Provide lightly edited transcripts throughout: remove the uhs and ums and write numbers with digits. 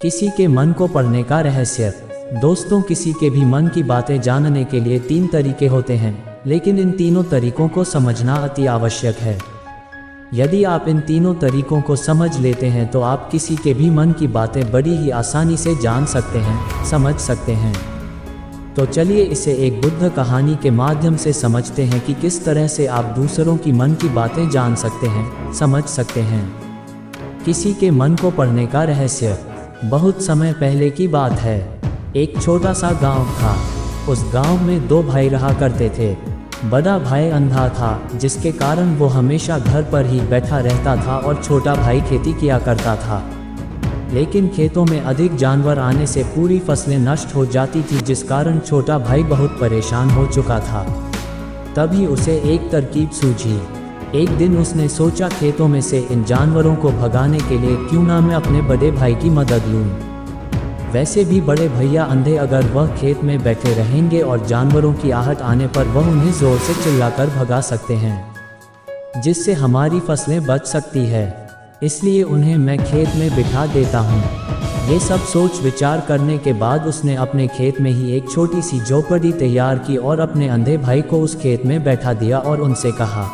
किसी के मन को पढ़ने का रहस्य। दोस्तों, किसी के भी मन की बातें जानने के लिए 3 तरीके होते हैं, लेकिन इन तीनों तरीकों को समझना अति आवश्यक है। यदि आप इन तीनों तरीकों को समझ लेते हैं तो आप किसी के भी मन की बातें बड़ी ही आसानी से जान सकते हैं, समझ सकते हैं। तो चलिए इसे एक बुद्ध कहानी के माध्यम से समझते हैं कि किस तरह से आप दूसरों की मन की बातें जान सकते हैं, समझ सकते हैं। किसी के मन को पढ़ने का रहस्य। बहुत समय पहले की बात है। एक छोटा सा गांव था। उस गांव में 2 भाई रहा करते थे। बड़ा भाई अंधा था, जिसके कारण वो हमेशा घर पर ही बैठा रहता था और छोटा भाई खेती किया करता था। लेकिन खेतों में अधिक जानवर आने से पूरी फसलें नष्ट हो जाती थी, जिस कारण छोटा भाई बहुत परेशान हो चुका था। तभी उसे एक तरकीब सूझी। एक दिन उसने सोचा, खेतों में से इन जानवरों को भगाने के लिए क्यों ना मैं अपने बड़े भाई की मदद लूं। वैसे भी बड़े भैया अंधे, अगर वह खेत में बैठे रहेंगे और जानवरों की आहट आने पर वह उन्हें जोर से चिल्लाकर भगा सकते हैं, जिससे हमारी फसलें बच सकती है। इसलिए उन्हें मैं खेत में बिठा देता हूँ। ये सब सोच विचार करने के बाद उसने अपने खेत में ही एक छोटी सी झोपड़ी तैयार की और अपने अंधे भाई को उस खेत में बैठा दिया और उनसे कहा,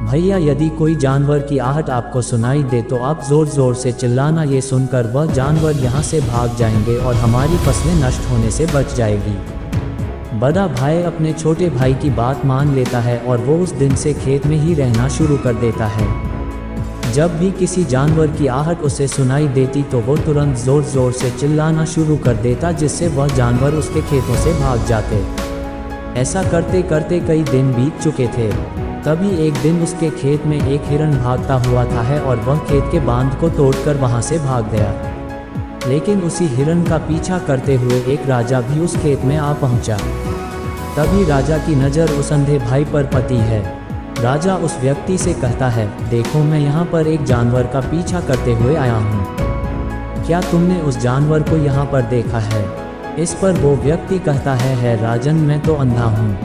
भैया, यदि कोई जानवर की आहट आपको सुनाई दे तो आप जोर जोर से चिल्लाना। ये सुनकर वह जानवर यहाँ से भाग जाएंगे और हमारी फसलें नष्ट होने से बच जाएगी। बड़ा भाई अपने छोटे भाई की बात मान लेता है और वो उस दिन से खेत में ही रहना शुरू कर देता है। जब भी किसी जानवर की आहट उसे सुनाई देती तो वो तुरंत जोर जोर से चिल्लाना शुरू कर देता, जिससे वह जानवर उसके खेतों से भाग जाते। ऐसा करते करते कई दिन बीत चुके थे। तभी एक दिन उसके खेत में एक हिरण भागता हुआ था और वह खेत के बांध को तोड़कर वहां से भाग गया। लेकिन उसी हिरण का पीछा करते हुए एक राजा भी उस खेत में आ पहुंचा। तभी राजा की नज़र उस अंधे भाई पर पड़ी है। राजा उस व्यक्ति से कहता है, देखो, मैं यहाँ पर एक जानवर का पीछा करते हुए आया हूँ। क्या तुमने उस जानवर को यहाँ पर देखा है? इस पर वो व्यक्ति कहता है राजन, मैं तो अंधा हूँ।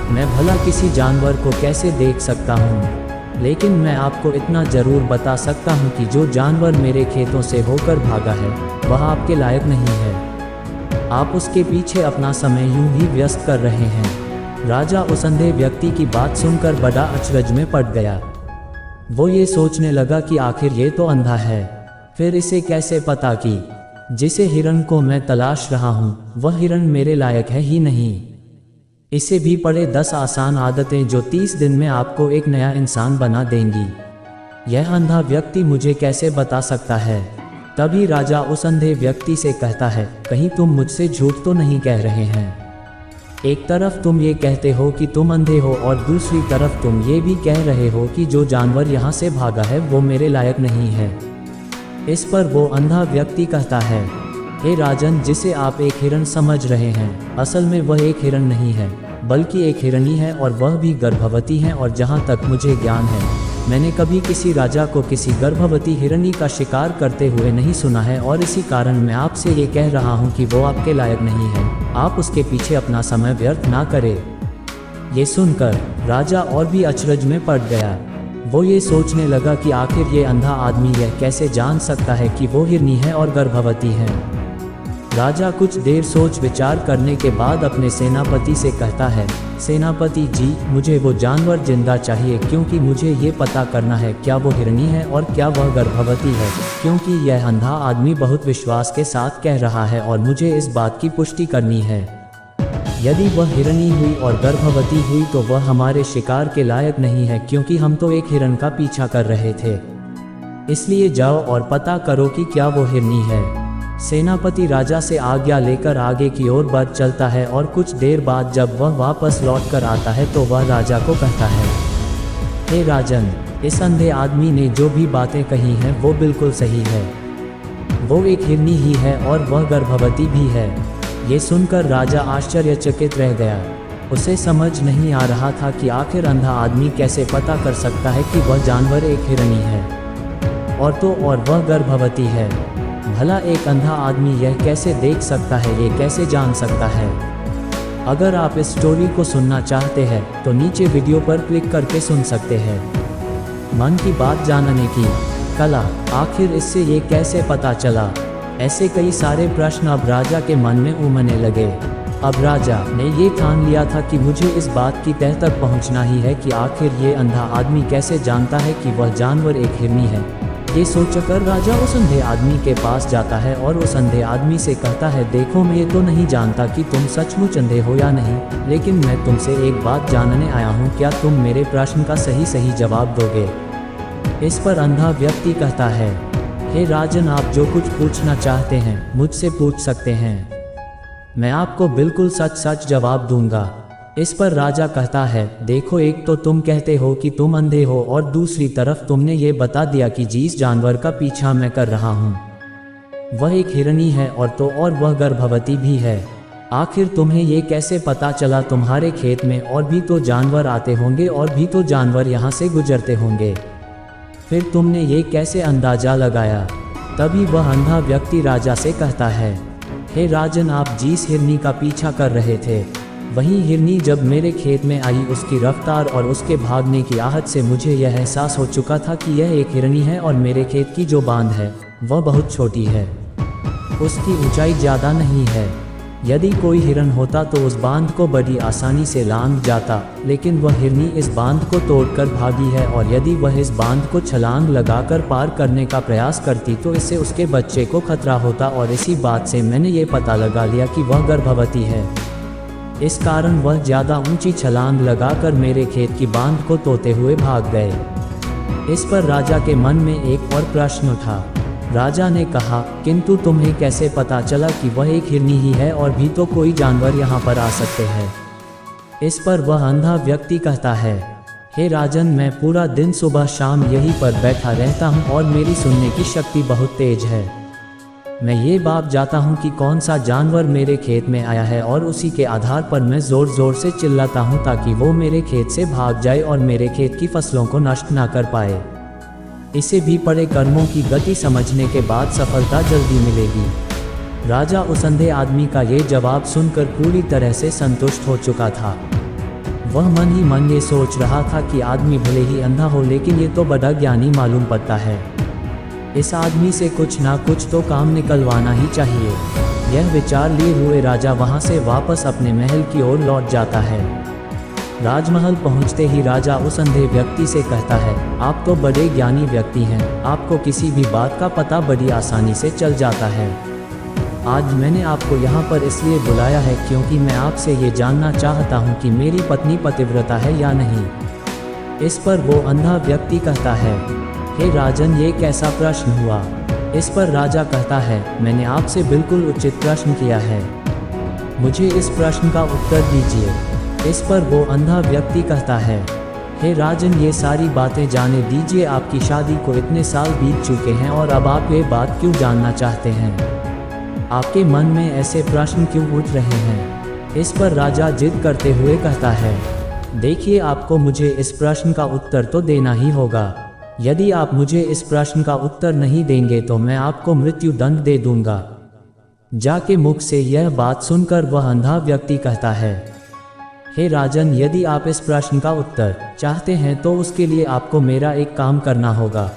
मैं भला किसी जानवर को कैसे देख सकता हूँ, लेकिन मैं आपको इतना ज़रूर बता सकता हूँ कि जो जानवर मेरे खेतों से होकर भागा है वह आपके लायक नहीं है। आप उसके पीछे अपना समय यूं ही व्यस्त कर रहे हैं। राजा उस अंधे व्यक्ति की बात सुनकर बड़ा अचरज में पड़ गया। वो ये सोचने लगा कि आखिर ये तो अंधा है, फिर इसे कैसे पता कि जिसे हिरण को मैं तलाश रहा हूँ वह हिरण मेरे लायक है ही नहीं। इसे भी पढ़े 10 आसान आदतें जो 30 दिन में आपको एक नया इंसान बना देंगी। यह अंधा व्यक्ति मुझे कैसे बता सकता है? तभी राजा उस अंधे व्यक्ति से कहता है, कहीं तुम मुझसे झूठ तो नहीं कह रहे हैं? एक तरफ तुम ये कहते हो कि तुम अंधे हो और दूसरी तरफ तुम ये भी कह रहे हो कि जो जानवर यहाँ से भागा है वो मेरे लायक नहीं है। इस पर वो अंधा व्यक्ति कहता है, हे राजन, जिसे आप एक हिरण समझ रहे हैं, असल में वह एक हिरण नहीं है, बल्कि एक हिरणी है और वह भी गर्भवती है। और जहाँ तक मुझे ज्ञान है, मैंने कभी किसी राजा को किसी गर्भवती हिरणी का शिकार करते हुए नहीं सुना है, और इसी कारण मैं आपसे ये कह रहा हूँ कि वो आपके लायक नहीं है। आप उसके पीछे अपना समय व्यर्थ ना करें। ये सुनकर राजा और भी अचरज में पड़ गया। वो ये सोचने लगा कि आखिर ये अंधा आदमी यह कैसे जान सकता है कि वो हिरणी है और गर्भवती है। राजा कुछ देर सोच विचार करने के बाद अपने सेनापति से कहता है, सेनापति जी, मुझे वो जानवर जिंदा चाहिए, क्योंकि मुझे ये पता करना है क्या वो हिरणी है और क्या वह गर्भवती है, क्योंकि यह अंधा आदमी बहुत विश्वास के साथ कह रहा है और मुझे इस बात की पुष्टि करनी है। यदि वह हिरणी हुई और गर्भवती हुई तो वह हमारे शिकार के लायक नहीं है, क्योंकि हम तो एक हिरण का पीछा कर रहे थे। इसलिए जाओ और पता करो कि क्या वो हिरणी है। सेनापति राजा से आज्ञा लेकर आगे की ओर बढ़ चलता है और कुछ देर बाद जब वह वापस लौट कर आता है तो वह राजा को कहता है, हे राजन, इस अंधे आदमी ने जो भी बातें कही हैं वो बिल्कुल सही है। वो एक हिरनी ही है और वह गर्भवती भी है। ये सुनकर राजा आश्चर्यचकित रह गया। उसे समझ नहीं आ रहा था कि आखिर अंधा आदमी कैसे पता कर सकता है कि वह जानवर एक हिरनी है और वह गर्भवती है। भला एक अंधा आदमी यह कैसे देख सकता है, ये कैसे जान सकता है? अगर आप इस स्टोरी को सुनना चाहते हैं तो नीचे वीडियो पर क्लिक करके सुन सकते हैं। मन की बात जानने की कला, आखिर इससे ये कैसे पता चला ऐसे कई सारे प्रश्न अब राजा के मन में उमड़ने लगे। अब राजा ने ये ठान लिया था कि मुझे इस बात की तह तक पहुंचना ही है कि आखिर ये अंधा आदमी कैसे जानता है कि वह जानवर एक हिरनी है। ये सोचकर राजा उस अंधे आदमी के पास जाता है और उस अंधे आदमी से कहता है, देखो मैं ये तो नहीं जानता कि तुम सचमुच अंधे हो या नहीं, लेकिन मैं तुमसे एक बात जानने आया हूँ, क्या तुम मेरे प्रश्न का सही जवाब दोगे? इस पर अंधा व्यक्ति कहता है, हे राजन, आप जो कुछ पूछना चाहते हैं मुझसे पूछ सकते हैं, मैं आपको बिल्कुल सच जवाब दूंगा। इस पर राजा कहता है, देखो एक तो तुम कहते हो कि तुम अंधे हो और दूसरी तरफ तुमने ये बता दिया कि जिस जानवर का पीछा मैं कर रहा हूँ वह एक हिरनी है और वह गर्भवती भी है। आखिर तुम्हें ये कैसे पता चला? तुम्हारे खेत में और भी तो जानवर आते होंगे और भी तो जानवर यहाँ से गुजरते होंगे, फिर तुमने ये कैसे अंदाजा लगाया? तभी वह अंधा व्यक्ति राजा से कहता है, हे राजन, आप जिस हिरनी का पीछा कर रहे थे वही हिरनी जब मेरे खेत में आई, उसकी रफ्तार और उसके भागने की आहट से मुझे यह एहसास हो चुका था कि यह एक हिरनी है और मेरे खेत की जो बांध है वह बहुत छोटी है, उसकी ऊंचाई ज़्यादा नहीं है। यदि कोई हिरन होता तो उस बांध को बड़ी आसानी से लांघ जाता, लेकिन वह हिरनी इस बांध को तोड़कर भागी है और यदि वह इस बांध को छलांग लगाकर पार करने का प्रयास करती तो इससे उसके बच्चे को खतरा होता, और इसी बात से मैंने ये पता लगा लिया कि वह गर्भवती है। इस कारण वह ज़्यादा ऊंची छलांग लगाकर मेरे खेत की बांध को तोड़ते हुए भाग गए। इस पर राजा के मन में एक और प्रश्न उठा। राजा ने कहा, किंतु तुम्हें कैसे पता चला कि वह एक हिरनी ही है और भी तो कोई जानवर यहाँ पर आ सकते हैं? इस पर वह अंधा व्यक्ति कहता है, हे राजन, मैं पूरा दिन सुबह शाम यहीं पर बैठा रहता हूँ और मेरी सुनने की शक्ति बहुत तेज है। मैं ये बात जानता हूँ कि कौन सा जानवर मेरे खेत में आया है और उसी के आधार पर मैं ज़ोर ज़ोर से चिल्लाता हूँ ताकि वो मेरे खेत से भाग जाए और मेरे खेत की फसलों को नष्ट ना कर पाए। इसे भी पड़े कर्मों की गति समझने के बाद सफलता जल्दी मिलेगी। राजा उस अंधे आदमी का ये जवाब सुनकर पूरी तरह से संतुष्ट हो चुका था। वह मन ही मन ये सोच रहा था कि आदमी भले ही अंधा हो लेकिन ये तो बड़ा ज्ञानी मालूम पड़ता है, इस आदमी से कुछ ना कुछ तो काम निकलवाना ही चाहिए। यह विचार लिए हुए राजा वहाँ से वापस अपने महल की ओर लौट जाता है। राजमहल पहुंचते ही राजा उस अंधे व्यक्ति से कहता है, आप तो बड़े ज्ञानी व्यक्ति हैं, आपको किसी भी बात का पता बड़ी आसानी से चल जाता है। आज मैंने आपको यहाँ पर इसलिए बुलाया है क्योंकि मैं आपसे ये जानना चाहता हूँ कि मेरी पत्नी पतिव्रता है या नहीं। इस पर वो अंधा व्यक्ति कहता है, हे राजन, ये कैसा प्रश्न हुआ? इस पर राजा कहता है, मैंने आपसे बिल्कुल उचित प्रश्न किया है, मुझे इस प्रश्न का उत्तर दीजिए। इस पर वो अंधा व्यक्ति कहता है, हे राजन, ये सारी बातें जाने दीजिए, आपकी शादी को इतने साल बीत चुके हैं और अब आप ये बात क्यों जानना चाहते हैं? आपके मन में ऐसे प्रश्न क्यों उठ रहे हैं? इस पर राजा जिद करते हुए कहता है, देखिए, आपको मुझे इस प्रश्न का उत्तर तो देना ही होगा। यदि आप मुझे इस प्रश्न का उत्तर नहीं देंगे तो मैं आपको मृत्यु दंड दे दूंगा। जाके मुख से यह बात सुनकर वह अंधा व्यक्ति कहता है, हे राजन, यदि आप इस प्रश्न का उत्तर चाहते हैं तो उसके लिए आपको मेरा एक काम करना होगा।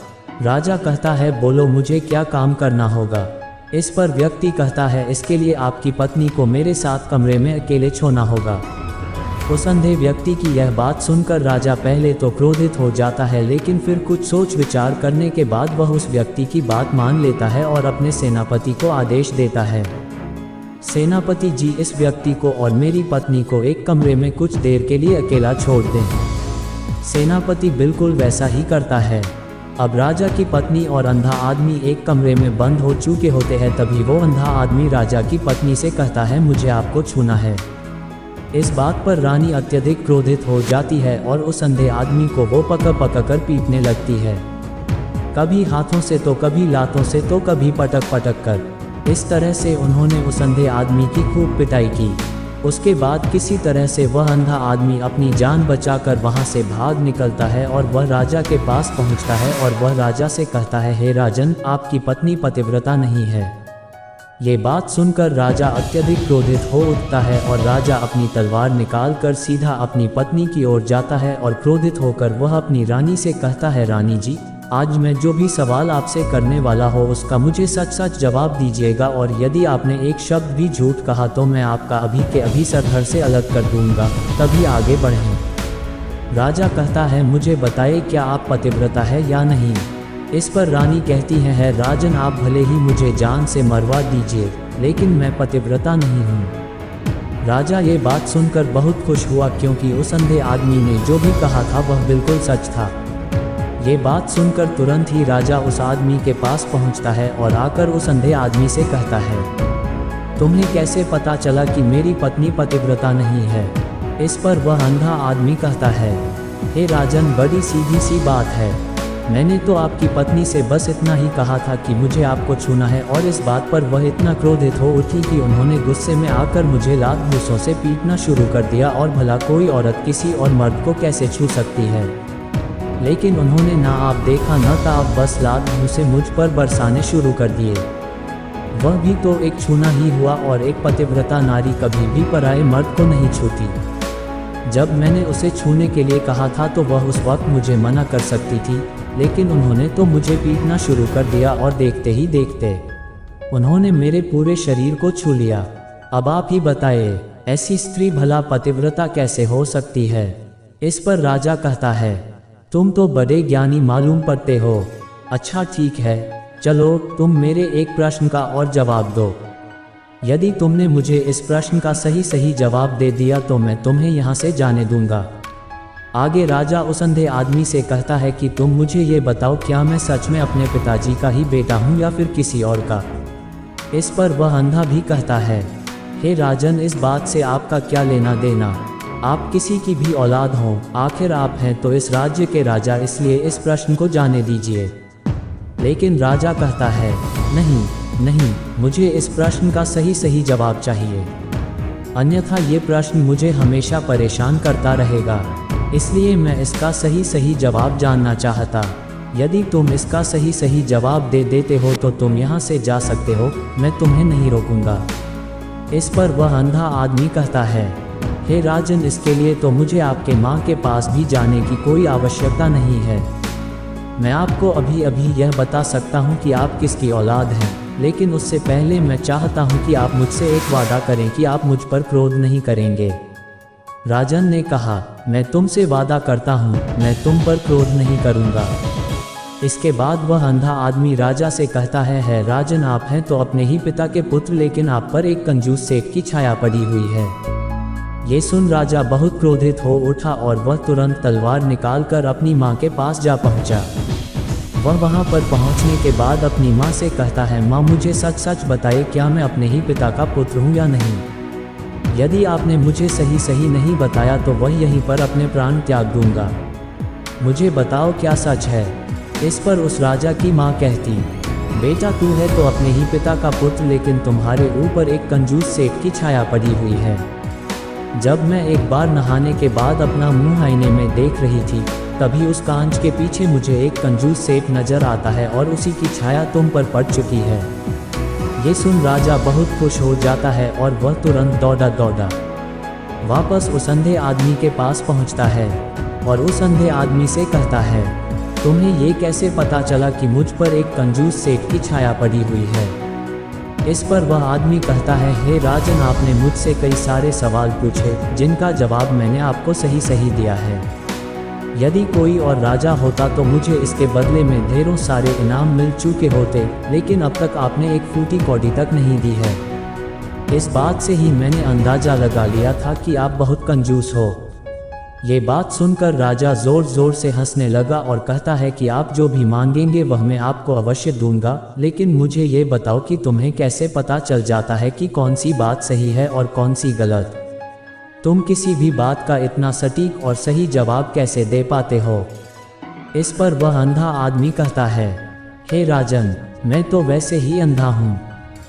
राजा कहता है, बोलो, मुझे क्या काम करना होगा? इस पर व्यक्ति कहता है, इसके लिए आपकी पत्नी को मेरे साथ कमरे में अकेले छोड़ना होगा। उस अंधे व्यक्ति की यह बात सुनकर राजा पहले तो क्रोधित हो जाता है, लेकिन फिर कुछ सोच विचार करने के बाद वह उस व्यक्ति की बात मान लेता है और अपने सेनापति को आदेश देता है, सेनापति जी, इस व्यक्ति को और मेरी पत्नी को एक कमरे में कुछ देर के लिए अकेला छोड़ दें। सेनापति बिल्कुल वैसा ही करता है। अब राजा की पत्नी और अंधा आदमी एक कमरे में बंद हो चुके होते हैं। तभी वो अंधा आदमी राजा की पत्नी से कहता है, मुझे आपको छूना है। इस बात पर रानी अत्यधिक क्रोधित हो जाती है और उस अंधे आदमी को वो पकड़ कर पीटने लगती है, कभी हाथों से तो कभी लातों से तो कभी पटक कर। इस तरह से उन्होंने उस अंधे आदमी की खूब पिटाई की। उसके बाद किसी तरह से वह अंधा आदमी अपनी जान बचाकर वहां से भाग निकलता है और वह राजा के पास पहुंचता है और वह राजा से कहता है, हे राजन, आपकी पत्नी पतिव्रता नहीं है। ये बात सुनकर राजा अत्यधिक क्रोधित हो उठता है और राजा अपनी तलवार निकालकर सीधा अपनी पत्नी की ओर जाता है और क्रोधित होकर वह अपनी रानी से कहता है, रानी जी, आज मैं जो भी सवाल आपसे करने वाला हो उसका मुझे सच सच जवाब दीजिएगा, और यदि आपने एक शब्द भी झूठ कहा तो मैं आपका अभी के अभी सर धड़ से अलग कर दूंगा, तभी आगे बढ़ें। राजा कहता है, मुझे बताइए क्या आप पतिव्रता है या नहीं। इस पर रानी कहती है, राजन आप भले ही मुझे जान से मरवा दीजिए, लेकिन मैं पतिव्रता नहीं हूँ। राजा ये बात सुनकर बहुत खुश हुआ, क्योंकि उस अंधे आदमी ने जो भी कहा था वह बिल्कुल सच था। ये बात सुनकर तुरंत ही राजा उस आदमी के पास पहुंचता है और आकर उस अंधे आदमी से कहता है, तुम्हें कैसे पता चला कि मेरी पत्नी पतिव्रता नहीं है। इस पर वह अंधा आदमी कहता है, हे राजन, बड़ी सीधी सी बात है, मैंने तो आपकी पत्नी से बस इतना ही कहा था कि मुझे आपको छूना है, और इस बात पर वह इतना क्रोधित हो उठी कि उन्होंने गुस्से में आकर मुझे लात घूंसों से पीटना शुरू कर दिया। और भला कोई औरत किसी और मर्द को कैसे छू सकती है, लेकिन उन्होंने ना आप देखा न ताप, बस लात घूंसे मुझ पर बरसाने शुरू कर दिए। वह भी तो एक छूना ही हुआ, और एक पतिव्रता नारी कभी भी पराये मर्द को नहीं छूती। जब मैंने उसे छूने के लिए कहा था तो वह उस वक्त मुझे मना कर सकती थी, लेकिन उन्होंने तो मुझे पीटना शुरू कर दिया, और देखते ही देखते उन्होंने मेरे पूरे शरीर को छू लिया। अब आप ही बताइए, ऐसी स्त्री भला पतिव्रता कैसे हो सकती है। इस पर राजा कहता है, तुम तो बड़े ज्ञानी मालूम पड़ते हो। अच्छा ठीक है, चलो तुम मेरे एक प्रश्न का और जवाब दो। यदि तुमने मुझे इस प्रश्न का सही जवाब दे दिया तो मैं तुम्हें यहाँ से जाने दूंगा। आगे राजा उस अंधे आदमी से कहता है कि तुम मुझे ये बताओ, क्या मैं सच में अपने पिताजी का ही बेटा हूँ या फिर किसी और का। इस पर वह अंधा भी कहता है, हे राजन, इस बात से आपका क्या लेना देना, आप किसी की भी औलाद हो, आखिर आप हैं तो इस राज्य के राजा, इसलिए इस प्रश्न को जाने दीजिए। लेकिन राजा कहता है, नहीं, मुझे इस प्रश्न का सही जवाब चाहिए, अन्यथा ये प्रश्न मुझे हमेशा परेशान करता रहेगा, इसलिए मैं इसका सही जवाब जानना चाहता। यदि तुम इसका सही जवाब दे देते हो तो तुम यहाँ से जा सकते हो, मैं तुम्हें नहीं रोकूंगा। इस पर वह अंधा आदमी कहता है, हे राजन, इसके लिए तो मुझे आपके माँ के पास भी जाने की कोई आवश्यकता नहीं है। मैं आपको अभी यह बता सकता हूँ कि आप किसकी औलाद हैं, लेकिन उससे पहले मैं चाहता हूँ कि आप मुझसे एक वादा करें कि आप मुझ पर क्रोध नहीं करेंगे। राजन ने कहा, मैं तुमसे वादा करता हूँ, मैं तुम पर क्रोध नहीं करूँगा। इसके बाद वह अंधा आदमी राजा से कहता है, राजन, आप हैं तो अपने ही पिता के पुत्र, लेकिन आप पर एक कंजूस सेठ की छाया पड़ी हुई है। ये सुन राजा बहुत क्रोधित हो उठा और वह तुरंत तलवार निकालकर अपनी माँ के पास जा पहुँचा। वह वहाँ पर पहुँचने के बाद अपनी माँ से कहता है, माँ, मुझे सच बताइए, क्या मैं अपने ही पिता का पुत्र हूँ या नहीं। यदि आपने मुझे सही नहीं बताया तो वह यहीं पर अपने प्राण त्याग दूंगा। मुझे बताओ क्या सच है। इस पर उस राजा की माँ कहती, बेटा, तू है तो अपने ही पिता का पुत्र, लेकिन तुम्हारे ऊपर एक कंजूस सेठ की छाया पड़ी हुई है। जब मैं एक बार नहाने के बाद अपना मुंह आईने में देख रही थी, तभी उस कांच के पीछे मुझे एक कंजूस सेठ नजर आता है और उसी की छाया तुम पर पड़ चुकी है। ये सुन राजा बहुत खुश हो जाता है और वह तुरंत दौड़ा वापस उस अंधे आदमी के पास पहुंचता है और उस अंधे आदमी से कहता है, तुम्हें ये कैसे पता चला कि मुझ पर एक कंजूस सेठ की छाया पड़ी हुई है। इस पर वह आदमी कहता है, हे राजन, आपने मुझसे कई सारे सवाल पूछे जिनका जवाब मैंने आपको सही दिया है। यदि कोई और राजा होता तो मुझे इसके बदले में ढेरों सारे इनाम मिल चुके होते, लेकिन अब तक आपने एक फूटी कौड़ी तक नहीं दी है। इस बात से ही मैंने अंदाजा लगा लिया था कि आप बहुत कंजूस हो। ये बात सुनकर राजा जोर से हंसने लगा और कहता है कि आप जो भी मांगेंगे वह मैं आपको अवश्य दूंगा, लेकिन मुझे ये बताओ कि तुम्हें कैसे पता चल जाता है कि कौन सी बात सही है और कौन सी गलत। तुम किसी भी बात का इतना सटीक और सही जवाब कैसे दे पाते हो। इस पर वह अंधा आदमी कहता है, हे राजन, मैं तो वैसे ही अंधा हूँ।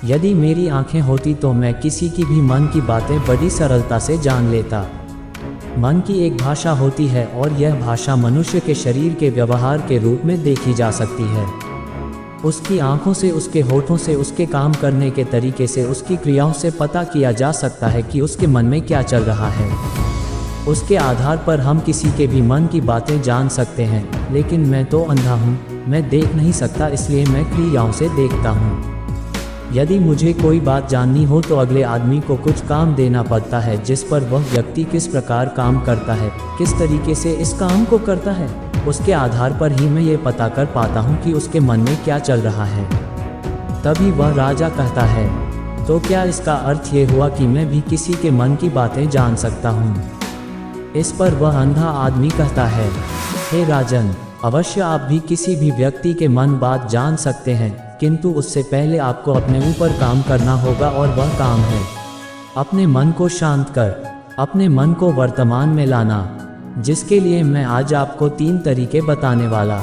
यदि मेरी आंखें होती तो मैं किसी की भी मन की बातें बड़ी सरलता से जान लेता। मन की एक भाषा होती है और यह भाषा मनुष्य के शरीर के व्यवहार के रूप में देखी जा सकती है। उसकी आंखों से, उसके होठों से, उसके काम करने के तरीके से, उसकी क्रियाओं से पता किया जा सकता है कि उसके मन में क्या चल रहा है। उसके आधार पर हम किसी के भी मन की बातें जान सकते हैं, लेकिन मैं तो अंधा हूँ, मैं देख नहीं सकता, इसलिए मैं क्रियाओं से देखता हूँ। यदि मुझे कोई बात जाननी हो तो अगले आदमी को कुछ काम देना पड़ता है जिस पर वह व्यक्ति किस प्रकार काम करता है, किस तरीके से इस काम को करता है, उसके आधार पर ही मैं ये पता कर पाता हूँ कि उसके मन में क्या चल रहा है। तभी वह राजा कहता है, तो क्या इसका अर्थ ये हुआ कि मैं भी किसी के मन की बातें जान सकता हूँ? इस पर वह अंधा आदमी कहता है, हे राजन, अवश्य आप भी किसी भी व्यक्ति के मन बात जान सकते हैं, किंतु उससे पहले आपको अपने ऊपर काम करना होगा, और वह काम है अपने मन को शांत कर, अपने मन को वर्तमान में लाना, जिसके लिए मैं आज आपको 3 तरीके बताने वाला।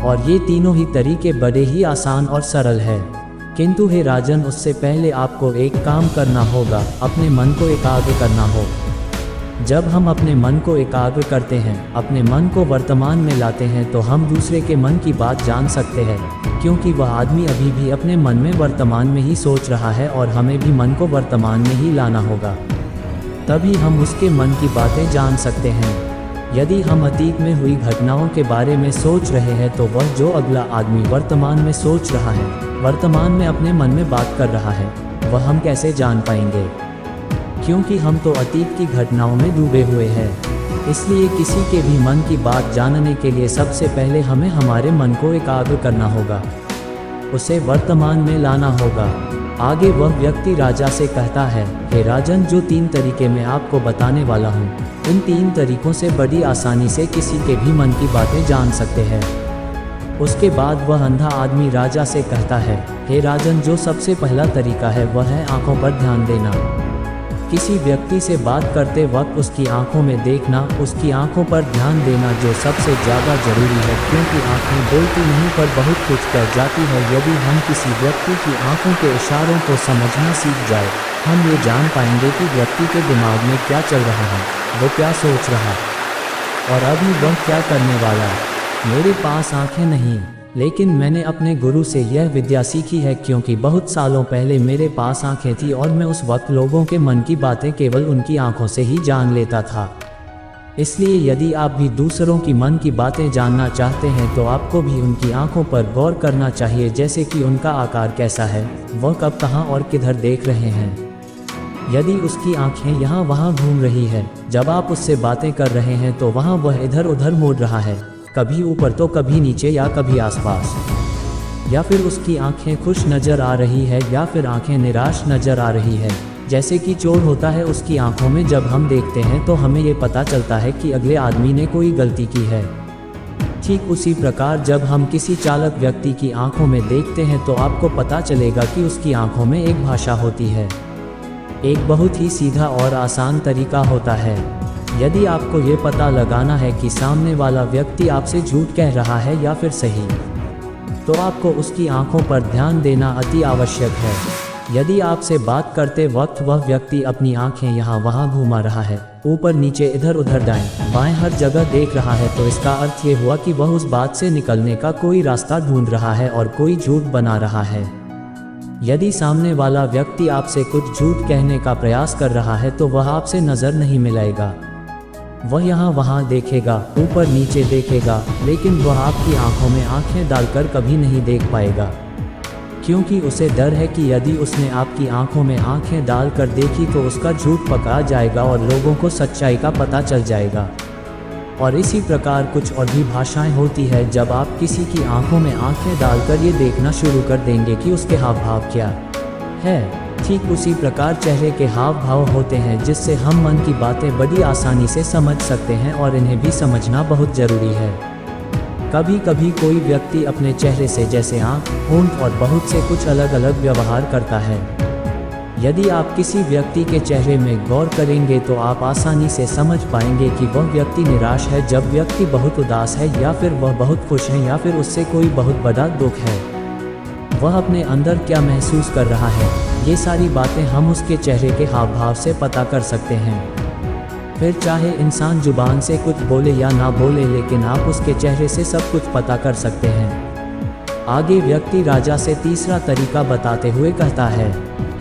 और ये तीनों ही तरीके बड़े ही आसान और सरल है। किंतु हे राजन, उससे पहले आपको एक काम करना होगा, अपने मन को एकाग्र करना हो। जब हम अपने मन को एकाग्र करते हैं, अपने मन को वर्तमान में लाते हैं, तो हम दूसरे के मन की बात जान सकते हैं, क्योंकि वह आदमी अभी भी अपने मन में वर्तमान में ही सोच रहा है, और हमें भी मन को वर्तमान में ही लाना होगा, तभी हम उसके मन की बातें जान सकते हैं। यदि हम अतीत में हुई घटनाओं के बारे में सोच रहे हैं, तो वह जो अगला आदमी वर्तमान में सोच रहा है, वर्तमान में अपने मन में बात कर रहा है, वह हम कैसे जान पाएंगे? क्योंकि हम तो अतीत की घटनाओं में डूबे हुए हैं। इसलिए किसी के भी मन की बात जानने के लिए सबसे पहले हमें हमारे मन को एकाग्र करना होगा, उसे वर्तमान में लाना होगा। आगे वह व्यक्ति राजा से कहता है, हे राजन, जो 3 तरीके मैं आपको बताने वाला हूँ, इन 3 तरीकों से बड़ी आसानी से किसी के भी मन की बातें जान सकते हैं। उसके बाद वह अंधा आदमी राजा से कहता है, हे राजन, जो सबसे पहला तरीका है वह है आंखों पर ध्यान देना। किसी व्यक्ति से बात करते वक्त उसकी आंखों में देखना, उसकी आंखों पर ध्यान देना जो सबसे ज़्यादा ज़रूरी है, क्योंकि आंखें बोलती नहीं पर बहुत कुछ कह जाती है। यदि हम किसी व्यक्ति की आंखों के इशारों को समझना सीख जाए, हम ये जान पाएंगे कि व्यक्ति के दिमाग में क्या चल रहा है, वो क्या सोच रहा और अभी वह क्या करने वाला। मेरे पास आंखें नहीं, लेकिन मैंने अपने गुरु से यह विद्या सीखी है, क्योंकि बहुत सालों पहले मेरे पास आंखें थी और मैं उस वक्त लोगों के मन की बातें केवल उनकी आंखों से ही जान लेता था। इसलिए यदि आप भी दूसरों की मन की बातें जानना चाहते हैं, तो आपको भी उनकी आंखों पर गौर करना चाहिए, जैसे कि उनका आकार कैसा है, वह कब, कहाँ और किधर देख रहे हैं। यदि उसकी आंखें यहाँ वहाँ घूम रही है, जब आप उससे बातें कर रहे हैं, तो वहाँ वह इधर उधर मुड़ रहा है, कभी ऊपर तो कभी नीचे या कभी आसपास, या फिर उसकी आंखें खुश नज़र आ रही है या फिर आंखें निराश नज़र आ रही है, जैसे कि चोर होता है उसकी आंखों में। जब हम देखते हैं तो हमें ये पता चलता है कि अगले आदमी ने कोई गलती की है। ठीक उसी प्रकार जब हम किसी चालाक व्यक्ति की आंखों में देखते हैं, तो आपको पता चलेगा कि उसकी आंखों में एक भाषा होती है। एक बहुत ही सीधा और आसान तरीका होता है। यदि आपको ये पता लगाना है कि सामने वाला व्यक्ति आपसे झूठ कह रहा है या फिर सही, तो आपको उसकी आंखों पर ध्यान देना अति आवश्यक है। यदि आपसे बात करते वक्त वह व्यक्ति अपनी आंखें यहाँ वहाँ घुमा रहा है, ऊपर नीचे इधर उधर दाएं बाएं हर जगह देख रहा है, तो इसका अर्थ ये हुआ कि वह उस बात से निकलने का कोई रास्ता ढूंढ रहा है और कोई झूठ बना रहा है। यदि सामने वाला व्यक्ति आपसे कुछ झूठ कहने का प्रयास कर रहा है, तो वह आपसे नज़र नहीं मिलाएगा। वह यहाँ वहाँ देखेगा, ऊपर नीचे देखेगा, लेकिन वह आपकी आंखों में आंखें डालकर कभी नहीं देख पाएगा, क्योंकि उसे डर है कि यदि उसने आपकी आंखों में आंखें डालकर देखी तो उसका झूठ पकड़ा जाएगा और लोगों को सच्चाई का पता चल जाएगा। और इसी प्रकार कुछ और भी भाषाएं होती है। जब आप किसी की आंखों में आंखें डालकर ये देखना शुरू कर देंगे कि उसके हाव भाव क्या है, ठीक उसी प्रकार चेहरे के हाव भाव होते हैं, जिससे हम मन की बातें बड़ी आसानी से समझ सकते हैं, और इन्हें भी समझना बहुत ज़रूरी है। कभी कभी कोई व्यक्ति अपने चेहरे से, जैसे आँख, होंठ और बहुत से कुछ अलग अलग व्यवहार करता है। यदि आप किसी व्यक्ति के चेहरे में गौर करेंगे तो आप आसानी से समझ पाएंगे कि वह व्यक्ति निराश है, जब व्यक्ति बहुत उदास है, या फिर वह बहुत खुश है, या फिर उससे कोई बहुत बड़ा दुख है। वह अपने अंदर क्या महसूस कर रहा है, ये सारी बातें हम उसके चेहरे के हाव भाव से पता कर सकते हैं। फिर चाहे इंसान जुबान से कुछ बोले या ना बोले, लेकिन आप उसके चेहरे से सब कुछ पता कर सकते हैं। आगे व्यक्ति राजा से तीसरा तरीका बताते हुए कहता है,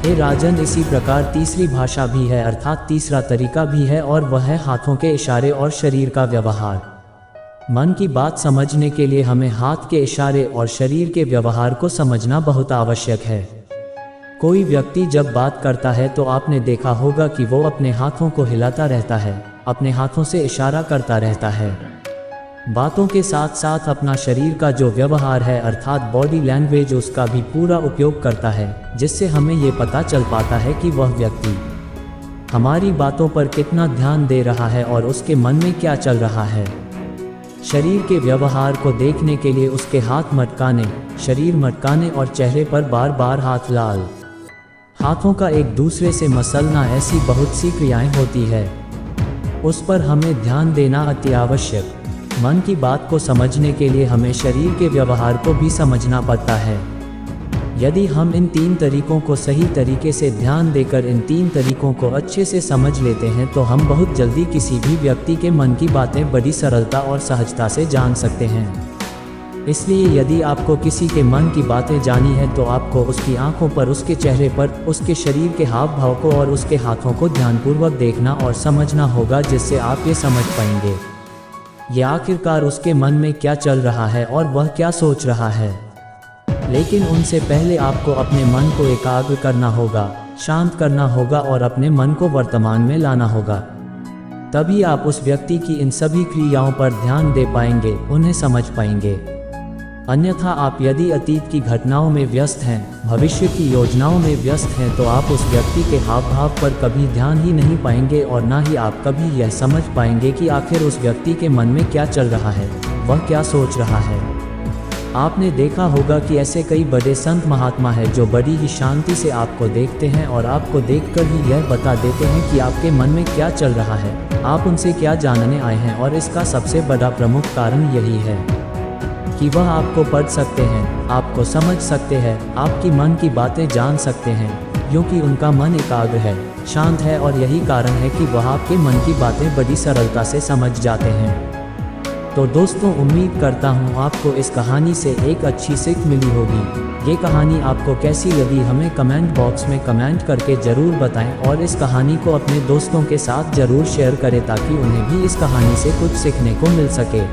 हे राजन, इसी प्रकार तीसरी भाषा भी है, अर्थात तीसरा तरीका भी है, और वह है हाथों के इशारे और शरीर का व्यवहार। मन की बात समझने के लिए हमें हाथ के इशारे और शरीर के व्यवहार को समझना बहुत आवश्यक है। कोई व्यक्ति जब बात करता है तो आपने देखा होगा कि वो अपने हाथों को हिलाता रहता है, अपने हाथों से इशारा करता रहता है। बातों के साथ साथ अपना शरीर का जो व्यवहार है अर्थात बॉडी लैंग्वेज, उसका भी पूरा उपयोग करता है, जिससे हमें ये पता चल पाता है कि वह व्यक्ति हमारी बातों पर कितना ध्यान दे रहा है और उसके मन में क्या चल रहा है। शरीर के व्यवहार को देखने के लिए उसके हाथ मटकाने, शरीर मटकाने और चेहरे पर बार बार हाथ लाल, हाथों का एक दूसरे से मसलना, ऐसी बहुत सी क्रियाएं होती है, उस पर हमें ध्यान देना अति आवश्यक। मन की बात को समझने के लिए हमें शरीर के व्यवहार को भी समझना पड़ता है। यदि हम इन 3 तरीकों को सही तरीके से ध्यान देकर इन 3 तरीकों को अच्छे से समझ लेते हैं तो हम बहुत जल्दी किसी भी व्यक्ति के मन की बातें बड़ी सरलता और सहजता से जान सकते हैं। इसलिए यदि आपको किसी के मन की बातें जानी है तो आपको उसकी आंखों पर, उसके चेहरे पर, उसके शरीर के हाव भाव को और उसके हाथों को ध्यानपूर्वक देखना और समझना होगा, जिससे आप ये समझ पाएंगे ये आखिरकार उसके मन में क्या चल रहा है और वह क्या सोच रहा है। लेकिन उनसे पहले आपको अपने मन को एकाग्र करना होगा, शांत करना होगा और अपने मन को वर्तमान में लाना होगा। तभी आप उस व्यक्ति की इन सभी क्रियाओं पर ध्यान दे पाएंगे, उन्हें समझ पाएंगे। अन्यथा आप यदि अतीत की घटनाओं में व्यस्त हैं, भविष्य की योजनाओं में व्यस्त हैं, तो आप उस व्यक्ति के हाव भाव पर कभी ध्यान ही नहीं पाएंगे और ना ही आप कभी यह समझ पाएंगे कि आखिर उस व्यक्ति के मन में क्या चल रहा है, वह क्या सोच रहा है। आपने देखा होगा कि ऐसे कई बड़े संत महात्मा हैं जो बड़ी ही शांति से आपको देखते हैं और आपको देखकर ही यह बता देते हैं कि आपके मन में क्या चल रहा है, आप उनसे क्या जानने आए हैं। और इसका सबसे बड़ा प्रमुख कारण यही है कि वह आपको पढ़ सकते हैं, आपको समझ सकते हैं, आपकी मन की बातें जान सकते हैं, क्योंकि उनका मन एकाग्र है, शांत है, और यही कारण है कि वह आपके मन की बातें बड़ी सरलता से समझ जाते हैं। तो दोस्तों, उम्मीद करता हूँ आपको इस कहानी से एक अच्छी सीख मिली होगी। ये कहानी आपको कैसी लगी हमें कमेंट बॉक्स में कमेंट करके ज़रूर बताएं और इस कहानी को अपने दोस्तों के साथ ज़रूर शेयर करें ताकि उन्हें भी इस कहानी से कुछ सीखने को मिल सके।